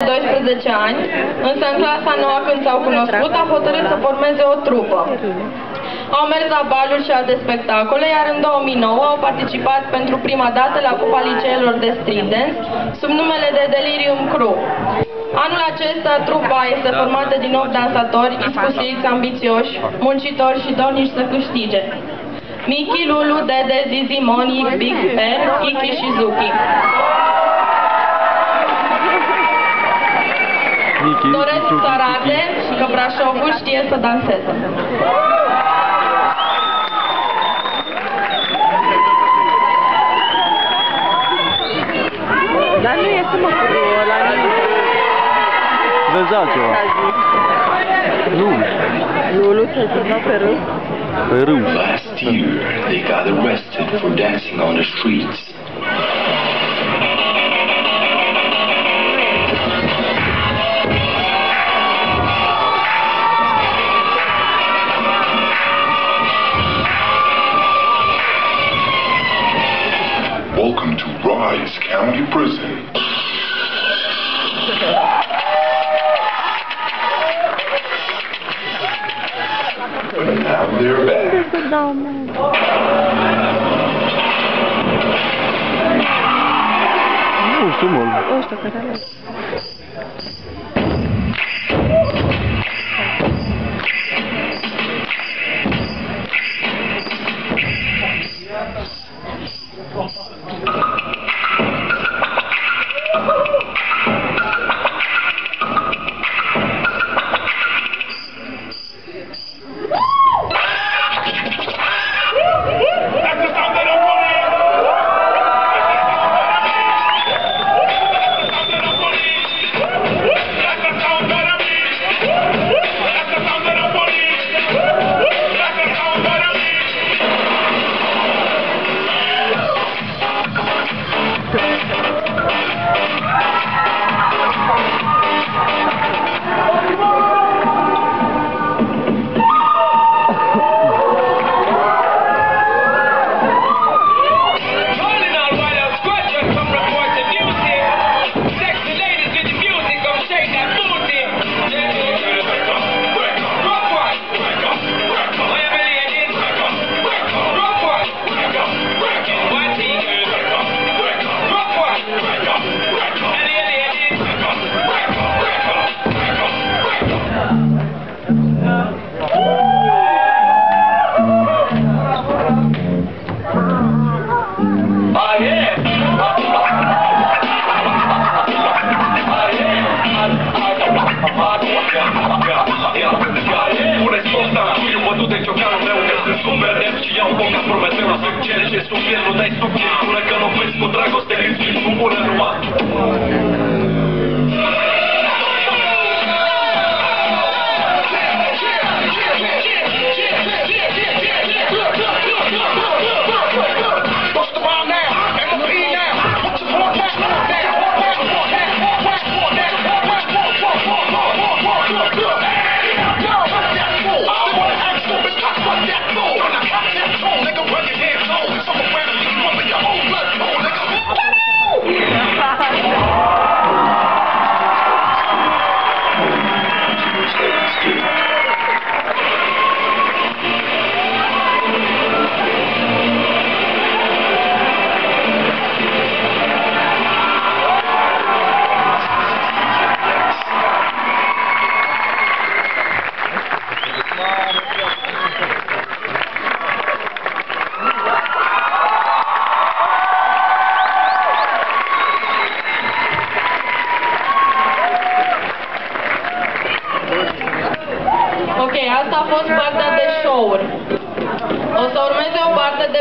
12 ani, însă în clasa 9, când s-au cunoscut, a hotărât să formeze o trupă. Au mers la baluri și alte spectacole, iar în 2009 au participat pentru prima dată la Cupa Liceelor de Street Dance, sub numele de Delirium Crew. Anul acesta, trupa este formată din 8 dansatori iscusiți, ambițioși, muncitori și dornici să câștige. Miki, Lulu, Dede, Zizi, Moni, Big Ben, Kiki și Zuki. Doresc să arate că Brașovul știe să danseze. Dar nu este măcurul ăla nimic. Vezi altceva. Nu. Lulu se turna pe râu. Pe râu. Last year, they got arrested for dancing on the streets. Welcome to Rise County Prison. But now they're back. Nu știu, mă. Ăștia care alea. Ok, asta a fost partea de show-uri. O să urmeze o parte de